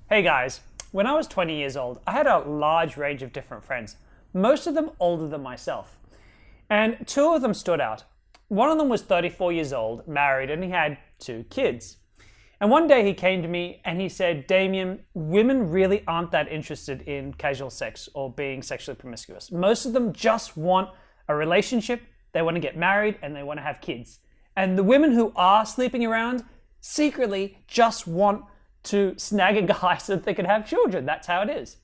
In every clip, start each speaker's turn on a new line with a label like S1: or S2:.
S1: Hey guys, when I was 20 years old, I had a large range of different friends, most of them older than myself. And two of them stood out. One of them was 34 years old, married, and he had two kids. And one day he came to me and he said, Damien, women really aren't that interested in casual sex or being sexually promiscuous. Most of them just want a relationship, they want to get married, and they want to have kids. And the women who are sleeping around secretly just want to snag a guy so that they can have children. That's how it is.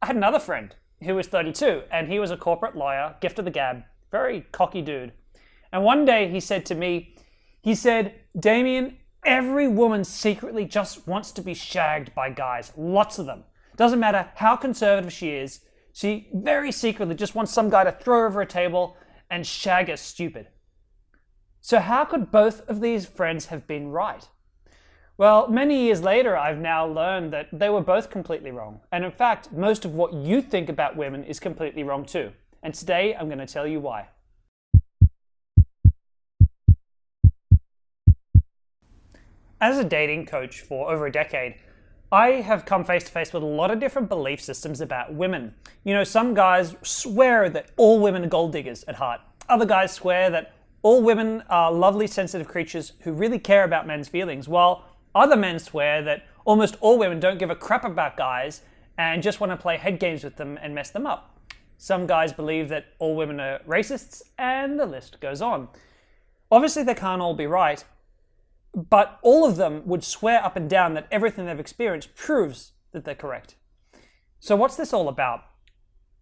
S1: I had another friend who was 32, and he was a corporate lawyer, gift of the gab, very cocky dude. And one day he said to me, Damien, every woman secretly just wants to be shagged by guys, lots of them. Doesn't matter how conservative she is, she very secretly just wants some guy to throw her over a table and shag her stupid. So how could both of these friends have been right? Well, many years later, I've now learned that they were both completely wrong. And in fact, most of what you think about women is completely wrong too. And today, I'm going to tell you why. As a dating coach for over a decade, I have come face to face with a lot of different belief systems about women. You know, some guys swear that all women are gold diggers at heart. Other guys swear that all women are lovely, sensitive creatures who really care about men's feelings, while other men swear that almost all women don't give a crap about guys and just want to play head games with them and mess them up. Some guys believe that all women are racists, and the list goes on. Obviously, they can't all be right, but all of them would swear up and down that everything they've experienced proves that they're correct. So what's this all about?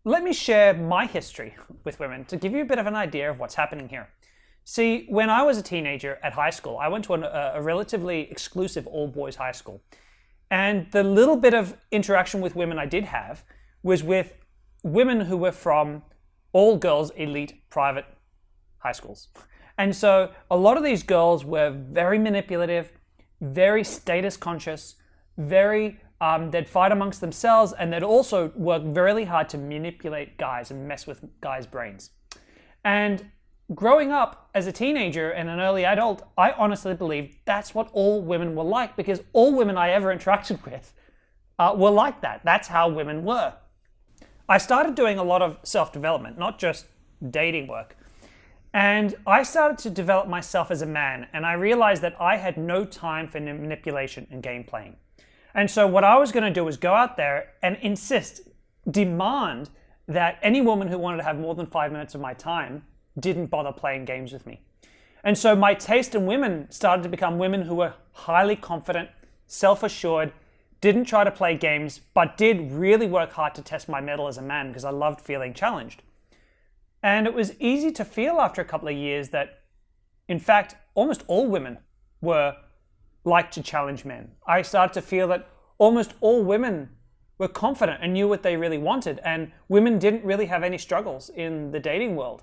S1: Let me share my history with women to give you a bit of an idea of what's happening here. See, when I was a teenager at high school, I went to a relatively exclusive all-boys high school. And the little bit of interaction with women I did have was with women who were from all-girls elite private high schools. And so a lot of these girls were very manipulative, very status conscious, they'd fight amongst themselves, and they'd also work really hard to manipulate guys and mess with guys' brains. And growing up as a teenager and an early adult, I honestly believed that's what all women were like, because all women I ever interacted with were like that. That's how women were. I started doing a lot of self-development, not just dating work. And I started to develop myself as a man, and I realized that I had no time for manipulation and game playing. And so what I was going to do was go out there and demand that any woman who wanted to have more than 5 minutes of my time didn't bother playing games with me. And so my taste in women started to become women who were highly confident, self-assured, didn't try to play games, but did really work hard to test my mettle as a man because I loved feeling challenged. And it was easy to feel after a couple of years that, in fact, almost all women were like to challenge men. I started to feel that almost all women were confident and knew what they really wanted, and women didn't really have any struggles in the dating world.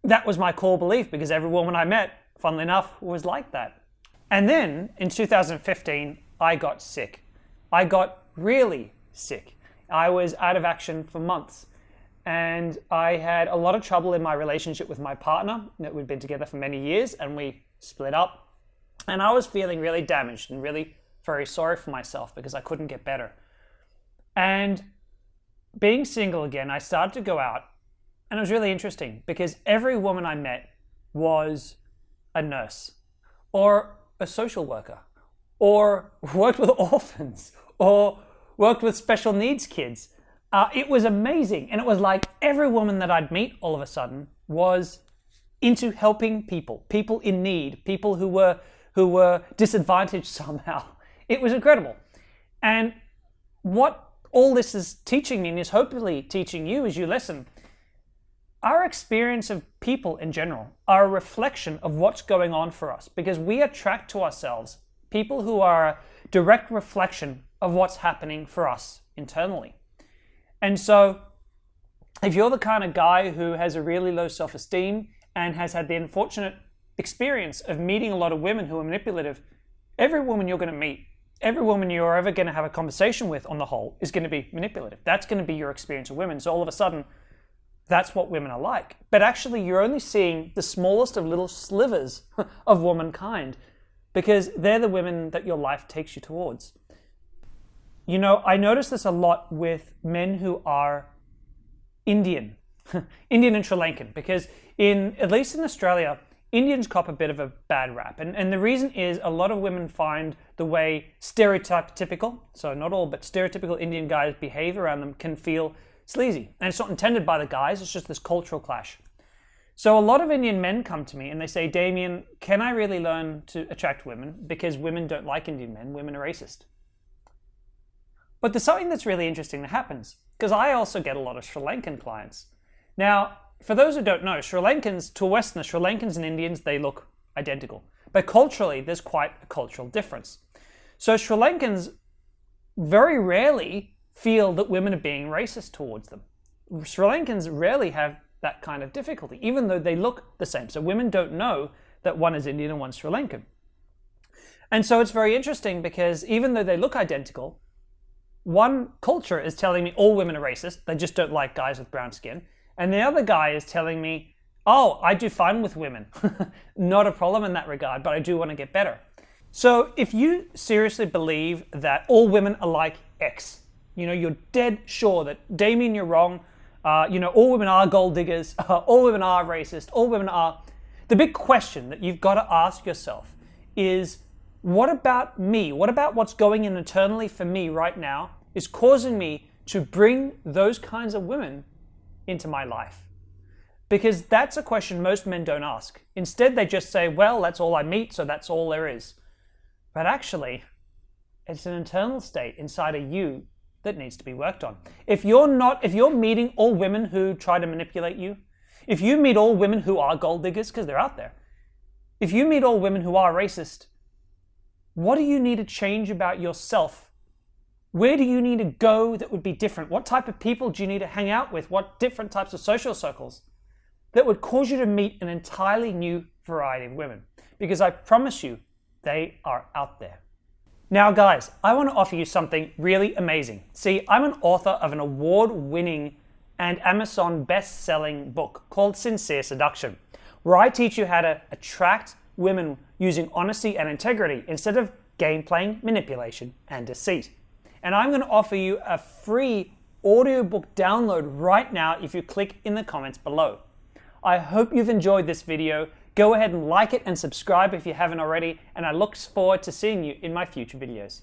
S1: That was my core belief because every woman I met, funnily enough, was like that. And then in 2015, I got sick. I got really sick. I was out of action for months. And I had a lot of trouble in my relationship with my partner. We'd been together for many years and we split up. And I was feeling really damaged and really very sorry for myself because I couldn't get better. And being single again, I started to go out. And it was really interesting because every woman I met was a nurse or a social worker or worked with orphans or worked with special needs kids. It was amazing. And it was like every woman that I'd meet all of a sudden was into helping people in need, people who were disadvantaged somehow. It was incredible. And what all this is teaching me, and is hopefully teaching you as you listen, our experience of people in general are a reflection of what's going on for us, because we attract to ourselves people who are a direct reflection of what's happening for us internally. And so if you're the kind of guy who has a really low self-esteem and has had the unfortunate experience of meeting a lot of women who are manipulative, every woman you're going to meet, every woman you're ever going to have a conversation with on the whole is going to be manipulative. That's going to be your experience of women. So all of a sudden, that's what women are like. But actually, you're only seeing the smallest of little slivers of womankind, because they're the women that your life takes you towards. I notice this a lot with men who are Indian, Indian and Sri Lankan, because at least in Australia, Indians cop a bit of a bad rap. And the reason is a lot of women find the way stereotypical, so not all, but stereotypical Indian guys behave around them can feel sleazy. And it's not intended by the guys, it's just this cultural clash. So a lot of Indian men come to me and they say, Damien, can I really learn to attract women? Because women don't like Indian men, women are racist. But there's something that's really interesting that happens, because I also get a lot of Sri Lankan clients. Now, for those who don't know, Sri Lankans, to a Westerner, Sri Lankans and Indians, they look identical. But culturally, there's quite a cultural difference. So Sri Lankans very rarely feel that women are being racist towards them. Sri Lankans rarely have that kind of difficulty, even though they look the same. So women don't know that one is Indian and one's Sri Lankan. And so it's very interesting because even though they look identical, one culture is telling me all women are racist, they just don't like guys with brown skin. And the other guy is telling me, oh, I do fine with women. Not a problem in that regard, but I do want to get better. So if you seriously believe that all women are like X, you're dead sure that, Damien, you're wrong, all women are gold diggers, all women are racist, all women are... The big question that you've got to ask yourself is, what about me? What about what's going in internally for me right now is causing me to bring those kinds of women into my life? Because that's a question most men don't ask. Instead, they just say, well, that's all I meet, so that's all there is. But actually, it's an internal state inside of you that needs to be worked on. If you're meeting all women who try to manipulate you, if you meet all women who are gold diggers, because they're out there, if you meet all women who are racist, what do you need to change about yourself? Where do you need to go that would be different? What type of people do you need to hang out with? What different types of social circles that would cause you to meet an entirely new variety of women? Because I promise you, they are out there. Now, guys, I want to offer you something really amazing. See, I'm an author of an award-winning and Amazon best-selling book called Sincere Seduction, where I teach you how to attract women using honesty and integrity instead of game playing, manipulation, and deceit. And I'm going to offer you a free audiobook download right now if you click in the comments below. I hope you've enjoyed this video. Go ahead and like it and subscribe if you haven't already, and I look forward to seeing you in my future videos.